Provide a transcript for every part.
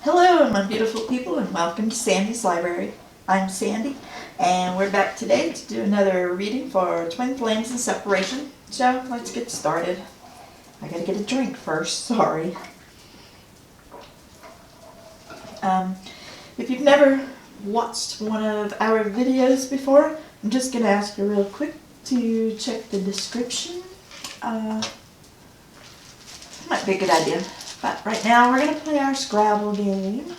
Hello, my beautiful people, and welcome to Sandy's Library. I'm Sandy, and we're back today to do another reading for Twin Flames and Separation. So, let's get started. I gotta get a drink first, sorry. If you've never watched one of our videos before, I'm just gonna ask you real quick to check the description. Might be a good idea. But right now we're going to play our Scrabble game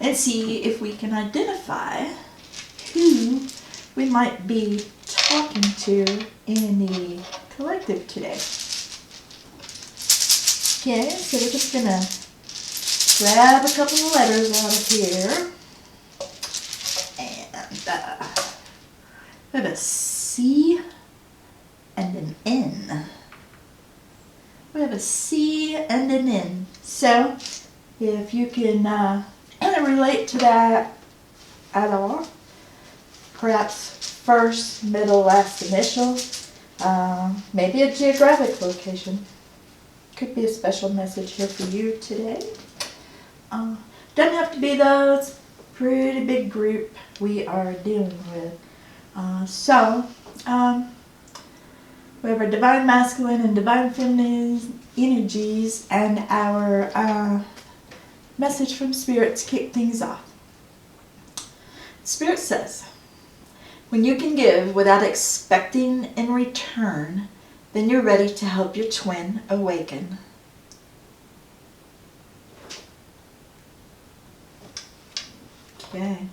and see if we can identify who we might be talking to in the collective today. Okay, so we're just going to grab a couple of letters out of here. And we have a C and an N. We have a C and an N. So, if you can relate to that at all, perhaps first, middle, last initial, maybe a geographic location. Could be a special message here for you today. Doesn't have to be those. Pretty big group we are dealing with. We have our divine masculine and divine feminine energies and our message from Spirit to kick things off. Spirit says, when you can give without expecting in return, then you're ready to help your twin awaken. Okay.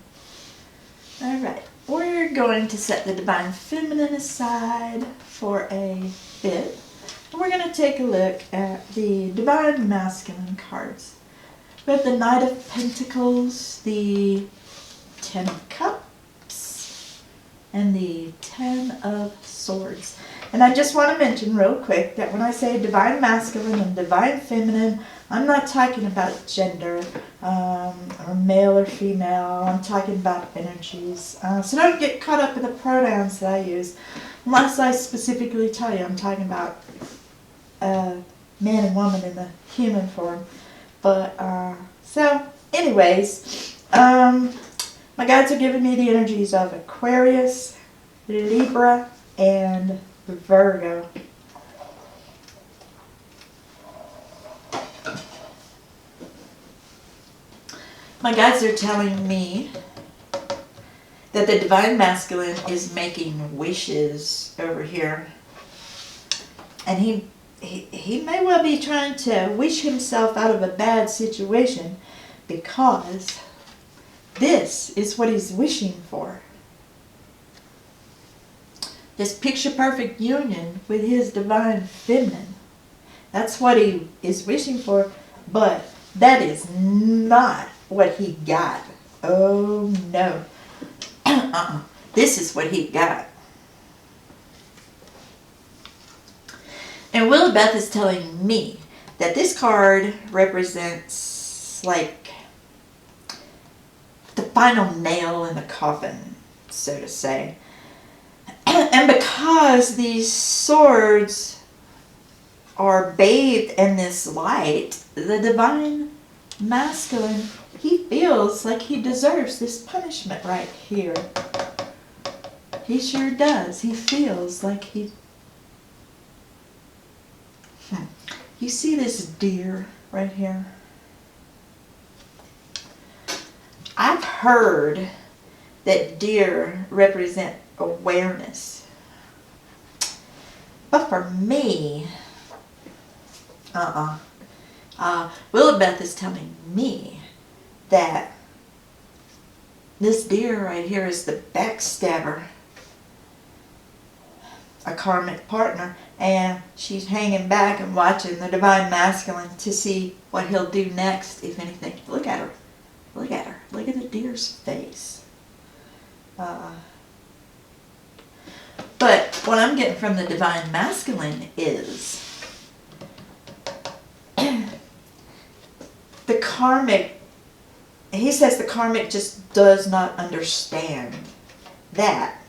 All right. We're going to set the divine feminine aside for a bit. And we're going to take a look at the divine masculine cards. We have the Knight of Pentacles, the Ten of Cups, and the Ten of Swords. And I just want to mention real quick that when I say divine masculine and divine feminine, I'm not talking about gender or male or female. I'm talking about energies. So don't get caught up in the pronouns that I use. Unless I specifically tell you I'm talking about man and woman in the human form. But, so anyways, my guides are giving me the energies of Aquarius, Libra, and Virgo. My guides are telling me that the divine masculine is making wishes over here. And he may well be trying to wish himself out of a bad situation because this is what he's wishing for. This picture-perfect union with his divine feminine. That's what he is wishing for, but that is not what he got. Oh, no. This is what he got. And Willibeth is telling me that this card represents, like, the final nail in the coffin, so to say. And because these swords are bathed in this light, the divine masculine, he feels like he deserves this punishment right here. He sure does. He feels like he... You see this deer right here? I've heard that deer represent awareness. But for me, Willibeth is telling me that this deer right here is the backstabber, a karmic partner, and she's hanging back and watching the divine masculine to see what he'll do next, if anything. Look at her. Look at her. Look at the deer's face. But what I'm getting from the divine masculine is the karmic, he says the karmic just does not understand that.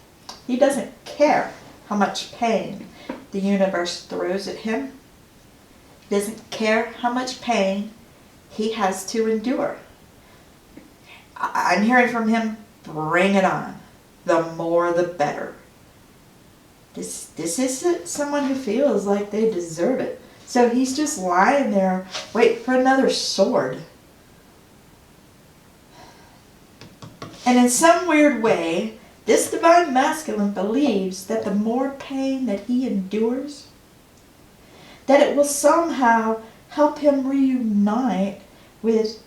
He doesn't care how much pain the universe throws at him. He doesn't care how much pain he has to endure. I'm hearing from him, bring it on. The more the better. This isn't someone who feels like they deserve it. So he's just lying there waiting for another sword. And in some weird way, this divine masculine believes that the more pain that he endures, that it will somehow help him reunite with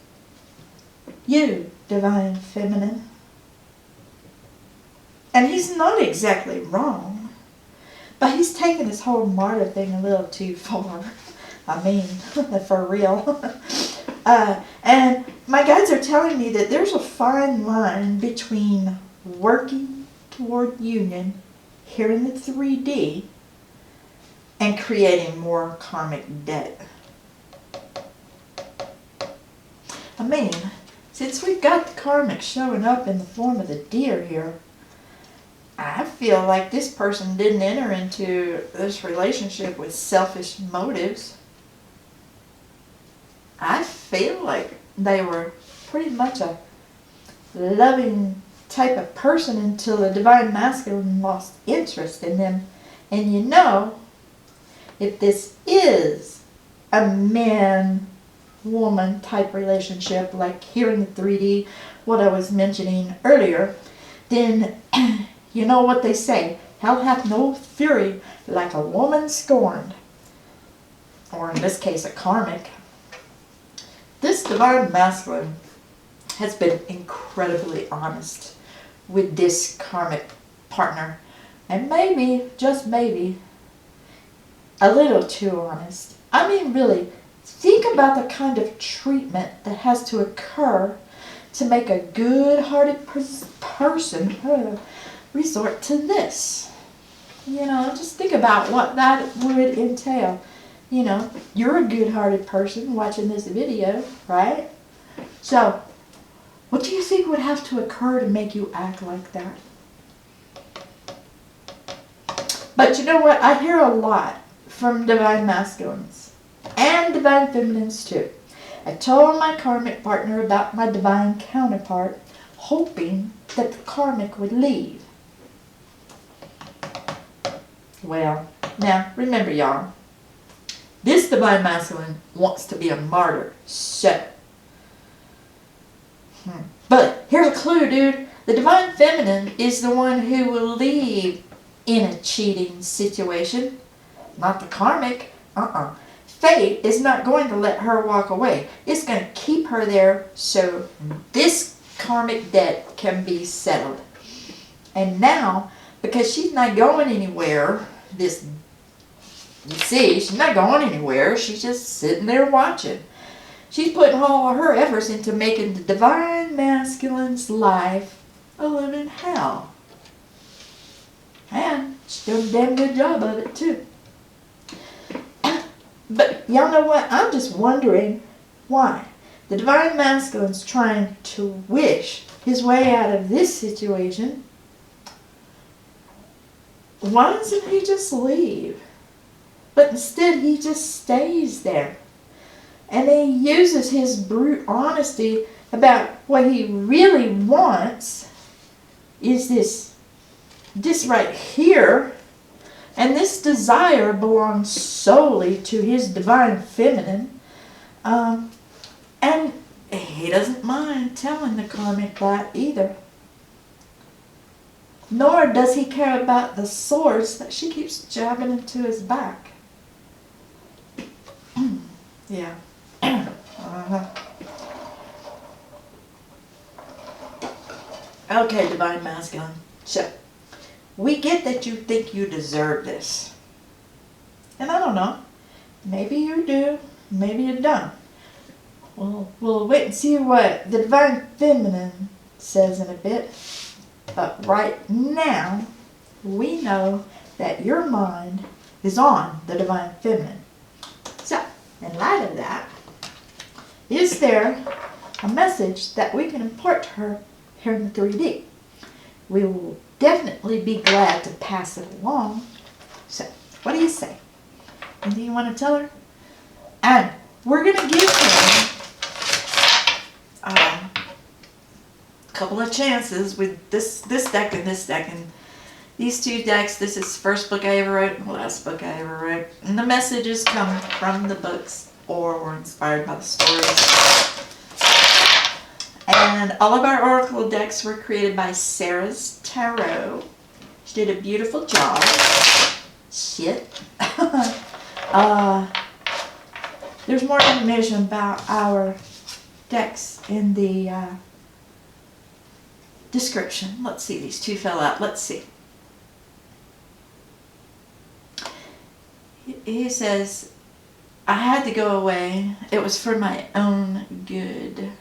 you, divine feminine. And he's not exactly wrong, but he's taken this whole martyr thing a little too far. I mean, for real. And my guides are telling me that there's a fine line between working toward union here in the 3D and creating more karmic debt. I mean, since we've got the karmic showing up in the form of the deer here, I feel like this person didn't enter into this relationship with selfish motives. I feel like they were pretty much a loving type of person until the divine masculine lost interest in them. And you know, if this is a man-woman type relationship, like here in the 3D, what I was mentioning earlier, then you know what they say, hell hath no fury like a woman scorned. Or in this case, a karmic. This divine masculine has been incredibly honest with this karmic partner. And maybe, just maybe, a little too honest. I mean, really, think about the kind of treatment that has to occur to make a good-hearted person resort to this. You know, just think about what that would entail. You know, you're a good-hearted person watching this video, right? So, what do you think would have to occur to make you act like that? But you know what? I hear a lot from divine masculines and divine feminines too. I told my karmic partner about my divine counterpart, hoping that the karmic would leave. Well, now remember y'all, this divine masculine wants to be a martyr, so. But here's a clue, dude. The divine feminine is the one who will leave in a cheating situation, not the karmic. Fate is not going to let her walk away. It's going to keep her there so this karmic debt can be settled. And now, because she's not going anywhere, you see, she's not going anywhere. She's just sitting there watching. She's putting all of her efforts into making the divine masculine's life a living hell. And she's doing a damn good job of it too. But y'all know what? I'm just wondering why the divine masculine's trying to wish his way out of this situation. Why doesn't he just leave? But instead he just stays there. And he uses his brute honesty about what he really wants is this right here. And this desire belongs solely to his divine feminine. And he doesn't mind telling the karmic that either. Nor does he care about the swords that she keeps jabbing into his back. Yeah. Okay, divine masculine. So, we get that you think you deserve this. And I don't know. Maybe you do. Maybe you don't. We'll wait and see what the divine feminine says in a bit. But right now, we know that your mind is on the divine feminine. So, in light of that, is there a message that we can impart to her here in the 3D? We will definitely be glad to pass it along. So, what do you say? Anything you want to tell her? And we're going to give her couple of chances with this deck and this deck. And these two decks, this is the first book I ever wrote and the last book I ever wrote. And the messages come from the books or were inspired by the stories. And all of our oracle decks were created by Sarah's Tarot. She did a beautiful job. Shit. There's more information about our decks in the description. Let's see, these two fell out. Let's see. He says, I had to go away. It was for my own good.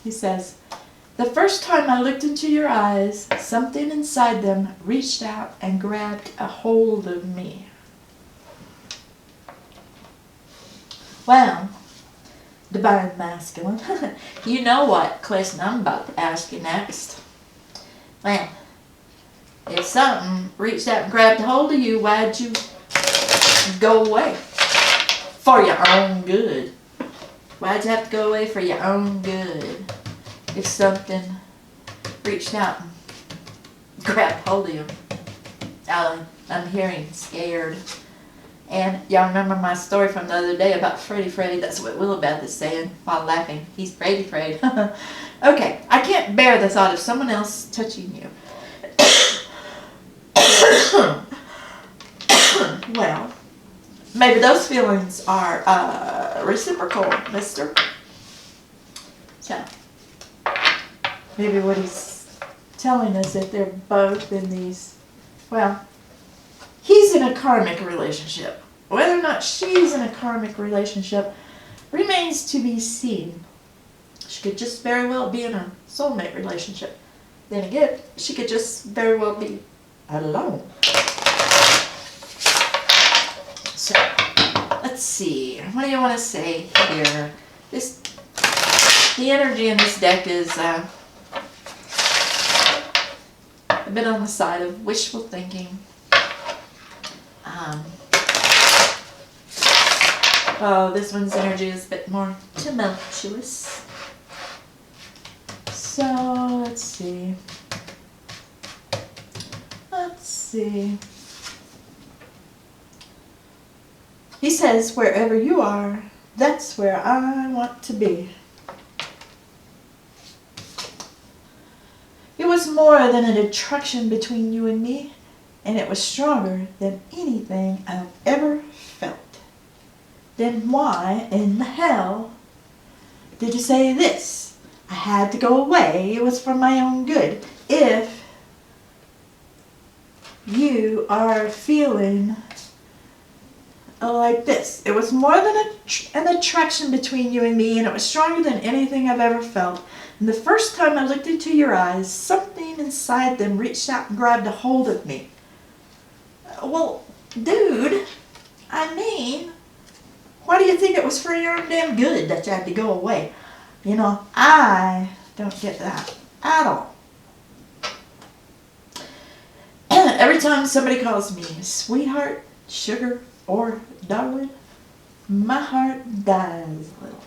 He says, the first time I looked into your eyes, something inside them reached out and grabbed a hold of me. Well, Divine Masculine, you know what question I'm about to ask you next. Well, if something reached out and grabbed a hold of you, why'd you go away? For your own good. Why'd you have to go away for your own good? If something reached out and grabbed hold of you. I'm hearing scared. And y'all remember my story from the other day about Freddy Freddy? That's what Willowbeth is saying while laughing. He's Freddy Freddy. Okay, I can't bear the thought of someone else touching you. Well, maybe those feelings are reciprocal, mister. So, maybe what he's telling us that they're both in these, well, he's in a karmic relationship. Whether or not she's in a karmic relationship remains to be seen. She could just very well be in a soulmate relationship. Then again, she could just very well be alone. So, let's see. What do you want to say here? The energy in this deck is a bit on the side of wishful thinking. Oh, this one's energy is a bit more tumultuous. So, let's see. He says, wherever you are, that's where I want to be. It was more than an attraction between you and me, and it was stronger than anything I've ever felt. Then why in the hell did you say this? I had to go away. It was for my own good. If you are feeling like this, it was more than an attraction between you and me, and it was stronger than anything I've ever felt. And the first time I looked into your eyes, something inside them reached out and grabbed a hold of me. Well, dude, I mean, why do you think it was for your own damn good that you had to go away? You know, I don't get that at all. Every time somebody calls me sweetheart, sugar, or darling, my heart dies a little.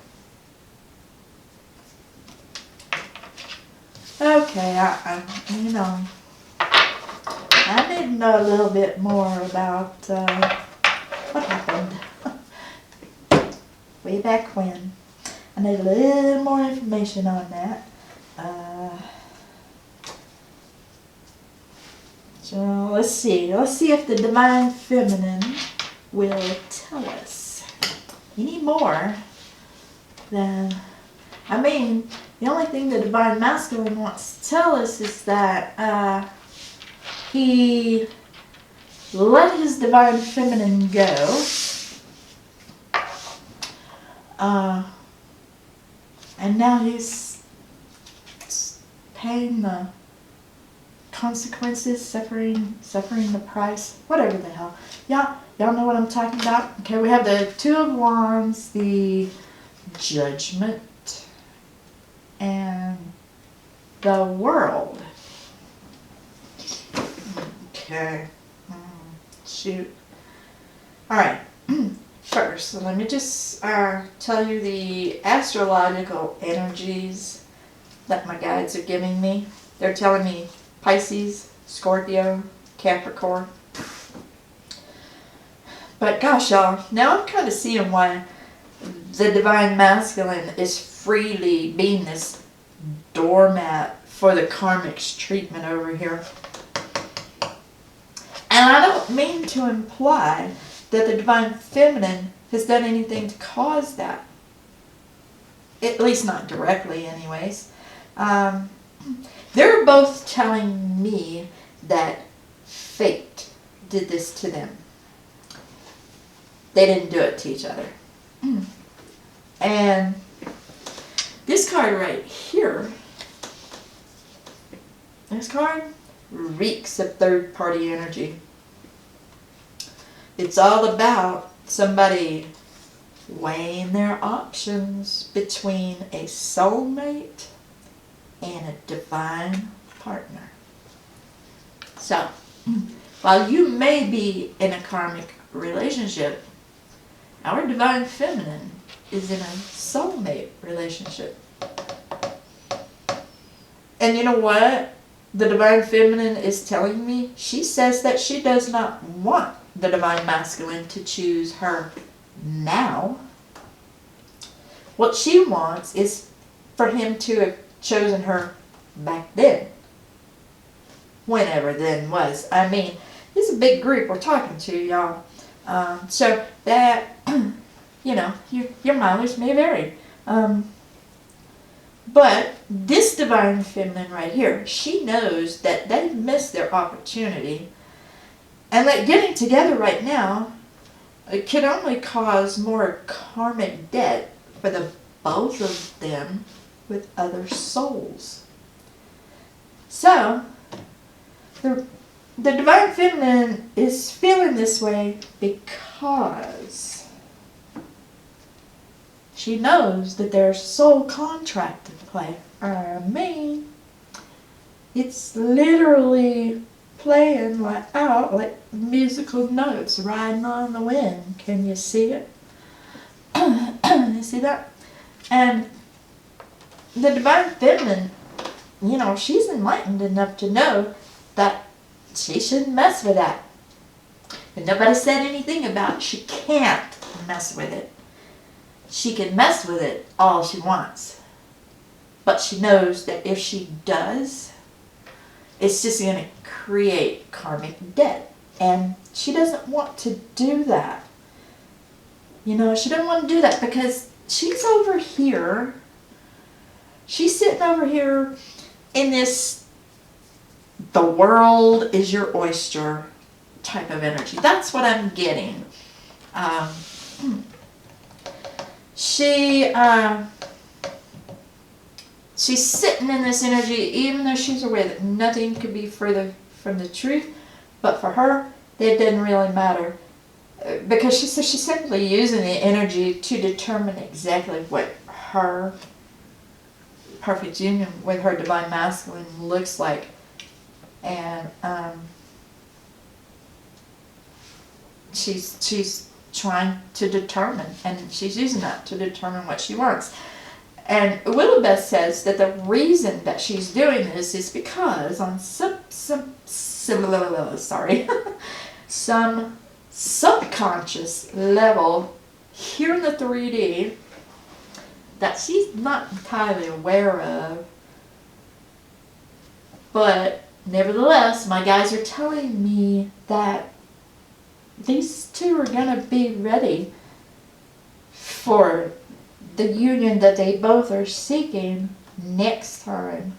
Okay, you know, I need to know a little bit more about what happened way back when. I need a little more information on that. So let's see. Let's see if the Divine Feminine will tell us any more than, I mean, the only thing the Divine Masculine wants to tell us is that he let his Divine Feminine go. And now he's paying the consequences, suffering the price, whatever the hell. Y'all know what I'm talking about? Okay, we have the Two of Wands, the Judgment, and the World. Okay. Shoot. Alright. First, first, let me just tell you the astrological energies that my guides are giving me. They're telling me Pisces, Scorpio, Capricorn. But gosh, y'all, now I'm kind of seeing why the Divine Masculine is freely being this doormat for the karmic's treatment over here. And I don't mean to imply that the Divine Feminine has done anything to cause that. At least not directly, anyways. They're both telling me that fate did this to them. They didn't do it to each other. And this card right here, this card reeks of third-party energy. It's all about somebody weighing their options between a soulmate and a divine partner. So, while you may be in a karmic relationship, our Divine Feminine is in a soulmate relationship. And you know what the Divine Feminine is telling me? She says that she does not want the Divine Masculine to choose her now. What she wants is for him to have chosen her back then. Whenever then was. I mean, this is a big group we're talking to, y'all. So that, you know, your mileage may vary. But this Divine Feminine right here, she knows that they've missed their opportunity. And that getting together right now, it could only cause more karmic debt for the both of them with other souls. So, the Divine Feminine is feeling this way because she knows that there's soul contract in play. I mean, it's literally playing out like musical notes riding on the wind. Can you see it? You see that? And the Divine Feminine, you know, she's enlightened enough to know that she shouldn't mess with that. And nobody said anything about she can't mess with it. She can mess with it all she wants. But she knows that if she does, it's just going to create karmic debt. And she doesn't want to do that. You know, she doesn't want to do that because she's over here. She's sitting over here in this, the world is your oyster type of energy. That's what I'm getting. She's sitting in this energy even though she's aware that nothing could be further from the truth. But for her, it didn't really matter. Because she says she's simply using the energy to determine exactly what her perfect union with her Divine Masculine looks like. And she's trying to determine, and she's using that to determine what she wants. And Willowbeth says that the reason that she's doing this is because on some subconscious level here in the 3D that she's not entirely aware of. But nevertheless, my guys are telling me that these two are going to be ready for the union that they both are seeking next time.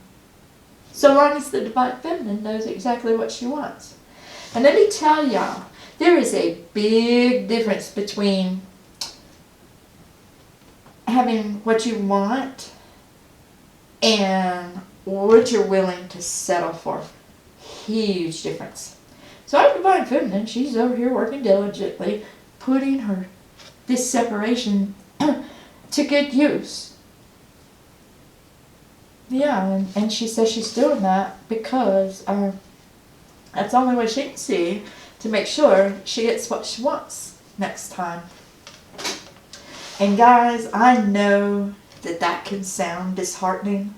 So long as the Divine Feminine knows exactly what she wants. And let me tell y'all, there is a big difference between having what you want and what you're willing to settle for. Huge difference. So our Divine Feminine, she's over here working diligently, putting this separation to good use. Yeah, and she says she's doing that because that's the only way she can see to make sure she gets what she wants next time. And guys, I know that that can sound disheartening,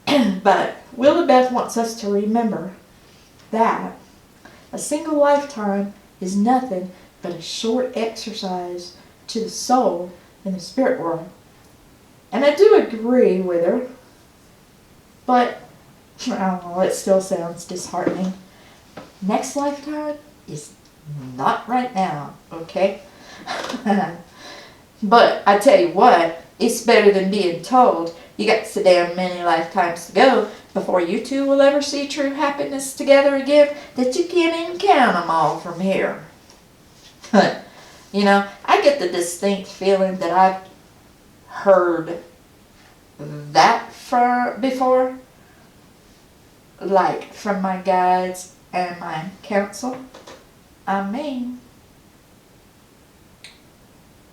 but Wilbeth wants us to remember that a single lifetime is nothing but a short exercise to the soul in the spirit world. And I do agree with her, but I don't know, it still sounds disheartening. Next lifetime is not right now, okay? But I tell you what, it's better than being told you got so damn many lifetimes to go before you two will ever see true happiness together again that you can't even count them all from here. You know, I get the distinct feeling that I've heard that before, like from my guides and my counsel. I mean,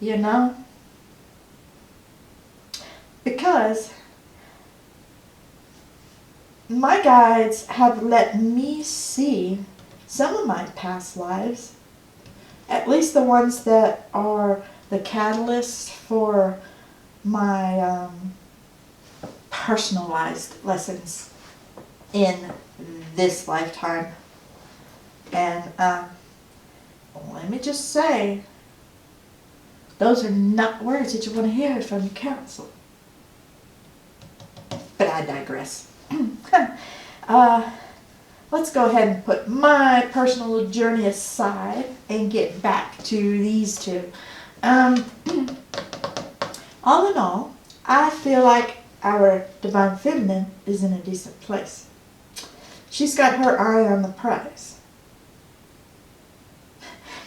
you know, because my guides have let me see some of my past lives, at least the ones that are the catalyst for my personalized lessons in this lifetime. And let me just say, those are not words that you want to hear from your counsel. But I digress. Let's go ahead and put my personal journey aside and get back to these two. All in all, I feel like our Divine Feminine is in a decent place. She's got her eye on the prize.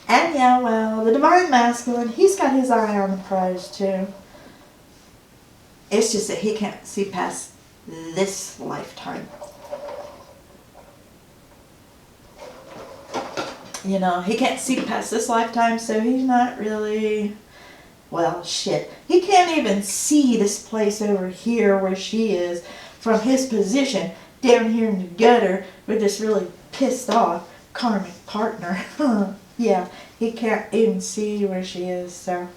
And yeah, well, the Divine Masculine, he's got his eye on the prize too. It's just that he can't see past this lifetime. You know, he can't see past this lifetime, so he's not really, well, shit. He can't even see this place over here where she is from his position down here in the gutter with this really pissed off karmic partner. Yeah, he can't even see where she is, so,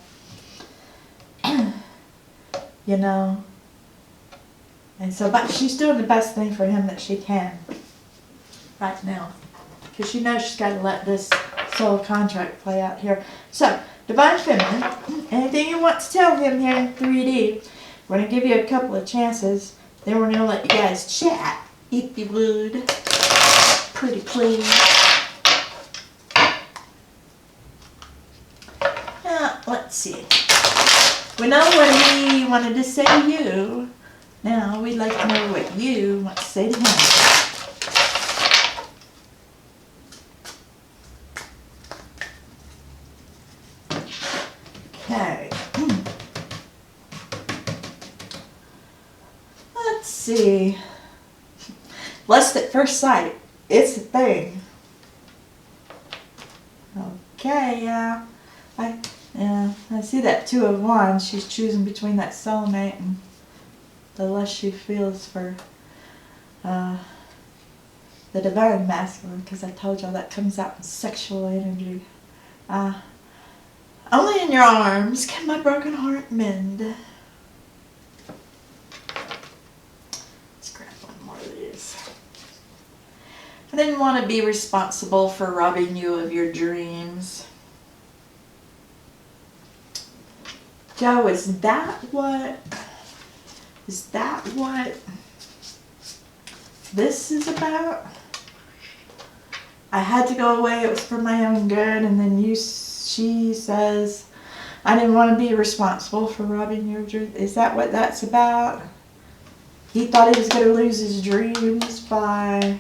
you know. And so, but she's doing the best thing for him that she can right now. Because she knows she's got to let this soul contract play out here. So, Divine Feminine, anything you want to tell him here in 3D, we're going to give you a couple of chances. Then we're going to let you guys chat, if you would. Pretty please. Let's see. We know what he wanted to say to you. Now, we'd like to know what you want to say to him. Okay. Let's see. Lust at first sight. It's a thing. Okay, yeah. I see that Two of Wands. She's choosing between that soulmate and the lust she feels for the Divine Masculine, because I told y'all that comes out in sexual energy. Only in your arms can my broken heart mend. Let's grab one more of these. I didn't want to be responsible for robbing you of your dreams. Joe, is that what this is about? I had to go away, it was for my own good, and then she says, I didn't want to be responsible for robbing your dreams. Is that what that's about? He thought he was going to lose his dreams by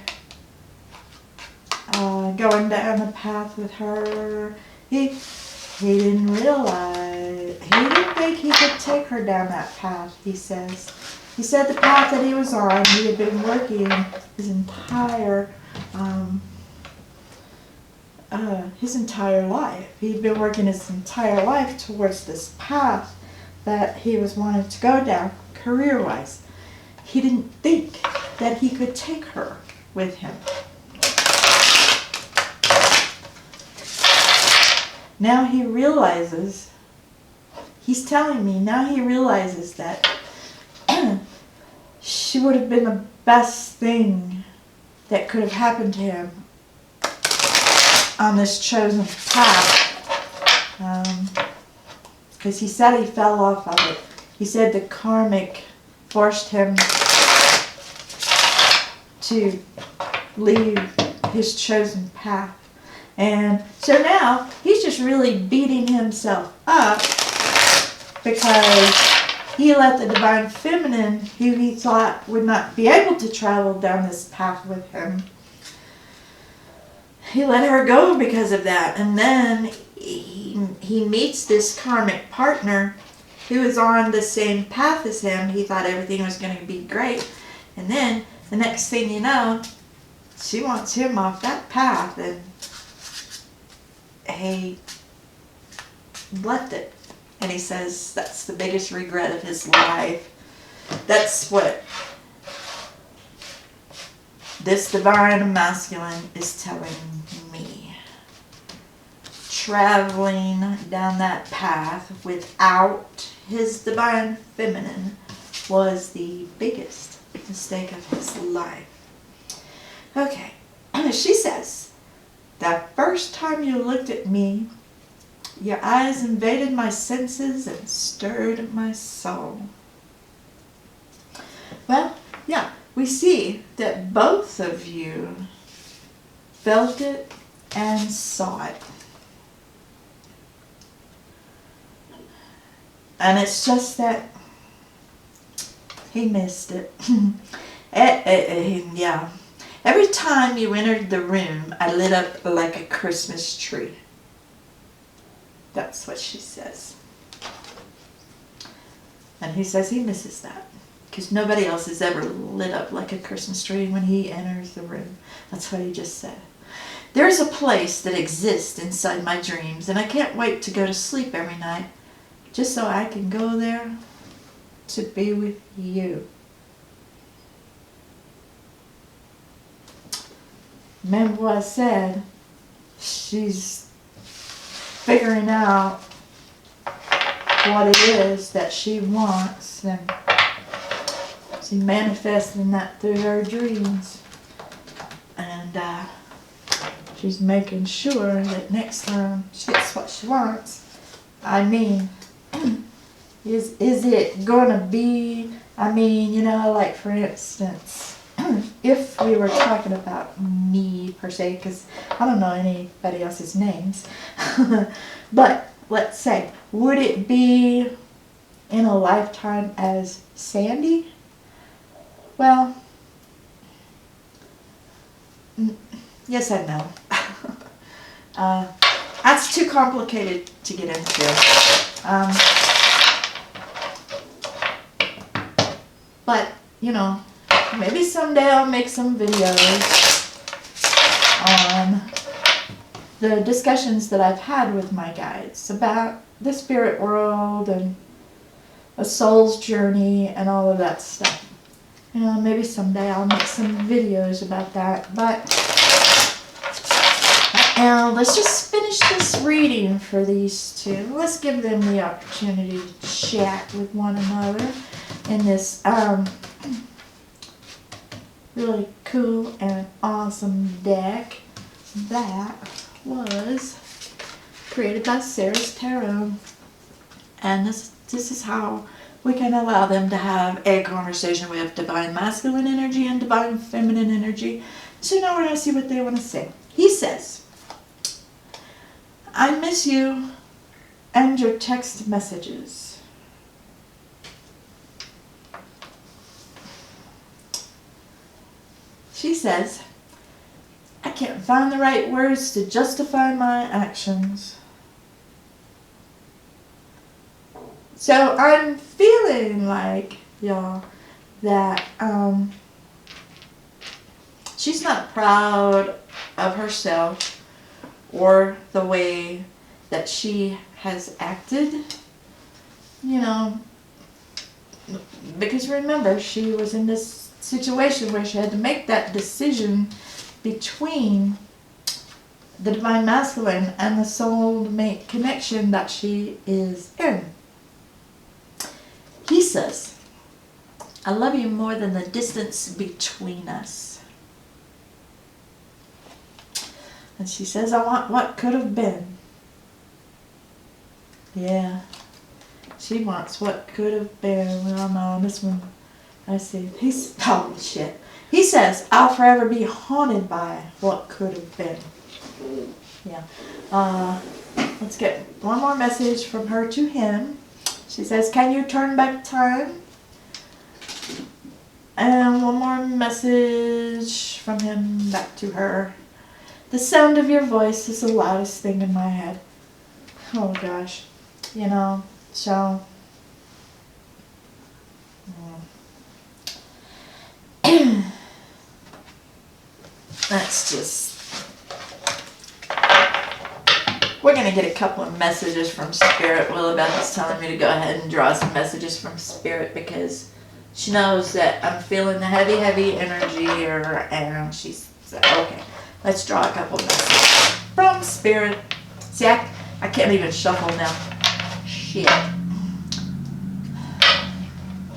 going down the path with her. He didn't realize, he didn't think he could take her down that path, he says. He said the path that he was on, he had been working his entire life. He'd been working his entire life towards this path that he was wanting to go down, career-wise. He didn't think that he could take her with him. Now he realizes he's telling me now he realizes that she would have been the best thing that could have happened to him on this chosen path. Because he said he fell off of it. He said the karmic forced him to leave his chosen path. And so now he's just really beating himself up because he let the divine feminine, who he thought would not be able to travel down this path with him, he let her go because of that. And then he meets this karmic partner who is on the same path as him. He thought everything was going to be great. And then the next thing you know, she wants him off that path, and he left it. And he says that's the biggest regret of his life. That's what this divine masculine is telling me. Traveling down that path without his divine feminine was the biggest mistake of his life. Okay, she says, the first time you looked at me, your eyes invaded my senses and stirred my soul. Well, yeah, we see that both of you felt it and saw it. And it's just that he missed it. Yeah. Every time you entered the room, I lit up like a Christmas tree. That's what she says. And he says he misses that because nobody else is ever lit up like a Christmas tree when he enters the room. That's what he just said. There's a place that exists inside my dreams, and I can't wait to go to sleep every night just so I can go there to be with you. Remember what I said? She's figuring out what it is that she wants, and she's manifesting that through her dreams. And she's making sure that next time she gets what she wants. I mean, is it gonna be, like for instance, if we were talking about me per se, because I don't know anybody else's names, but let's say, would it be in a lifetime as Sandy? Well, yes and no. That's too complicated to get into. But, maybe someday I'll make some videos on the discussions that I've had with my guides about the spirit world and a soul's journey and all of that stuff. Maybe someday I'll make some videos about that. But now let's just finish this reading for these two. Let's give them the opportunity to chat with one another in this really cool and awesome deck that was created by Sarah's Tarot. And this is how we can allow them to have a conversation with divine masculine energy and divine feminine energy. So now we're going to see what they want to say. He says, I miss you and your text messages. She says, I can't find the right words to justify my actions. So I'm feeling like, y'all, that she's not proud of herself or the way that she has acted, because remember, she was in this situation where she had to make that decision between the divine masculine and the soulmate connection that she is in. says, I love you more than the distance between us. And she says, I want what could have been. Yeah. She wants what could have been. Well, no, this one, I see. Oh, shit. He says, I'll forever be haunted by what could have been. Yeah. Let's get one more message from her to him. She says, can you turn back time? And one more message from him back to her. The sound of your voice is the loudest thing in my head. Oh gosh. You know, so that's just, we're going to get a couple of messages from Spirit. Willabeth is telling me to go ahead and draw some messages from Spirit because she knows that I'm feeling the heavy, heavy energy here, and she's okay. Let's draw a couple of messages from Spirit. See, I can't even shuffle now. Shit.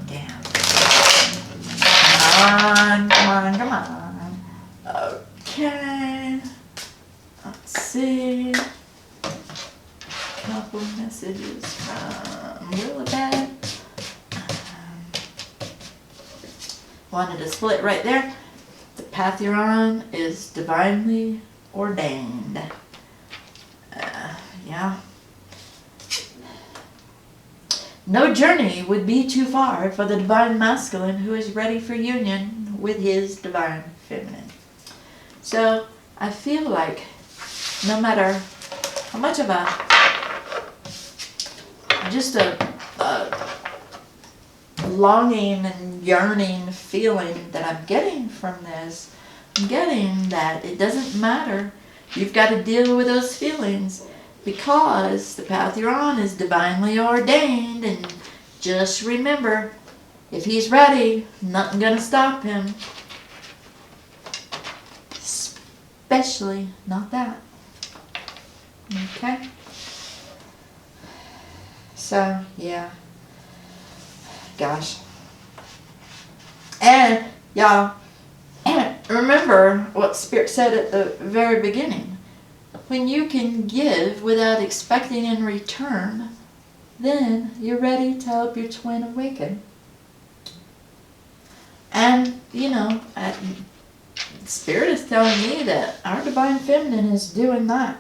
Damn. Come on. Okay. Let's see. Couple messages from Willabeth. Wanted to split right there. The path you're on is divinely ordained. Yeah. No journey would be too far for the divine masculine who is ready for union with his divine feminine. So I feel like no matter how much of just a longing and yearning feeling that I'm getting from this, I'm getting that it doesn't matter. You've got to deal with those feelings because the path you're on is divinely ordained, and just remember, if he's ready, nothing gonna stop him. Especially not that. Okay? So, yeah. Gosh. And, y'all, remember what Spirit said at the very beginning. When you can give without expecting in return, then you're ready to help your twin awaken. And, you know, Spirit is telling me that our divine feminine is doing that.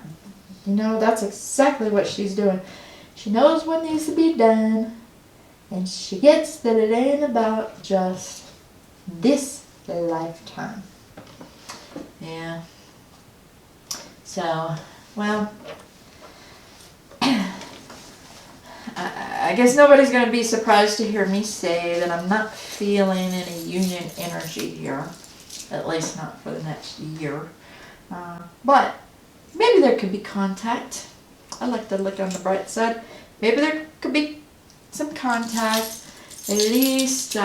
You know, that's exactly what she's doing. She knows what needs to be done, and she gets that it ain't about just this lifetime. Yeah. So, well, I guess nobody's going to be surprised to hear me say that I'm not feeling any union energy here, at least not for the next year. But maybe there could be contact. I like to look on the bright side. Maybe there could be some contact. At least,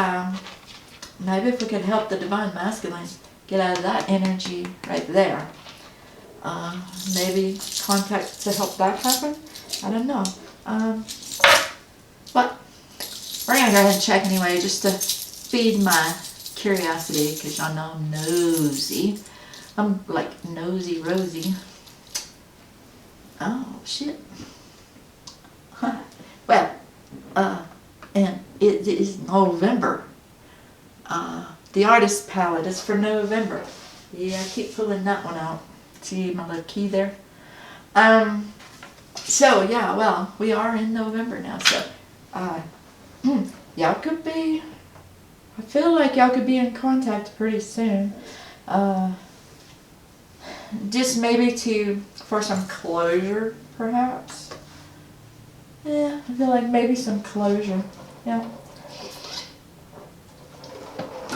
maybe if we could help the divine masculine get out of that energy right there. Maybe contact to help that happen. I don't know. But we're going to go ahead and check anyway, just to feed my curiosity, because y'all know I'm nosy. I'm like nosy Rosie. Oh, shit. Huh. Well, and it is November. The artist palette is for November. Yeah, I keep pulling that one out. See my little key there? So, yeah, well, we are in November now, so, y'all could be, I feel like y'all could be in contact pretty soon. Just maybe for some closure, perhaps. Yeah, I feel like maybe some closure, yeah.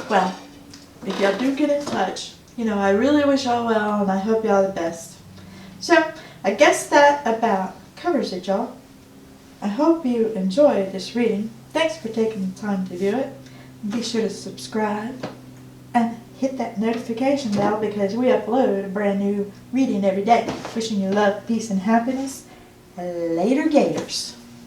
Well, if y'all do get in touch, you know, I really wish y'all well, and I hope y'all the best. So, I guess that about covers it, y'all. I hope you enjoyed this reading. Thanks for taking the time to view it. Be sure to subscribe and hit that notification bell because we upload a brand new reading every day. Wishing you love, peace, and happiness. Later, Gators.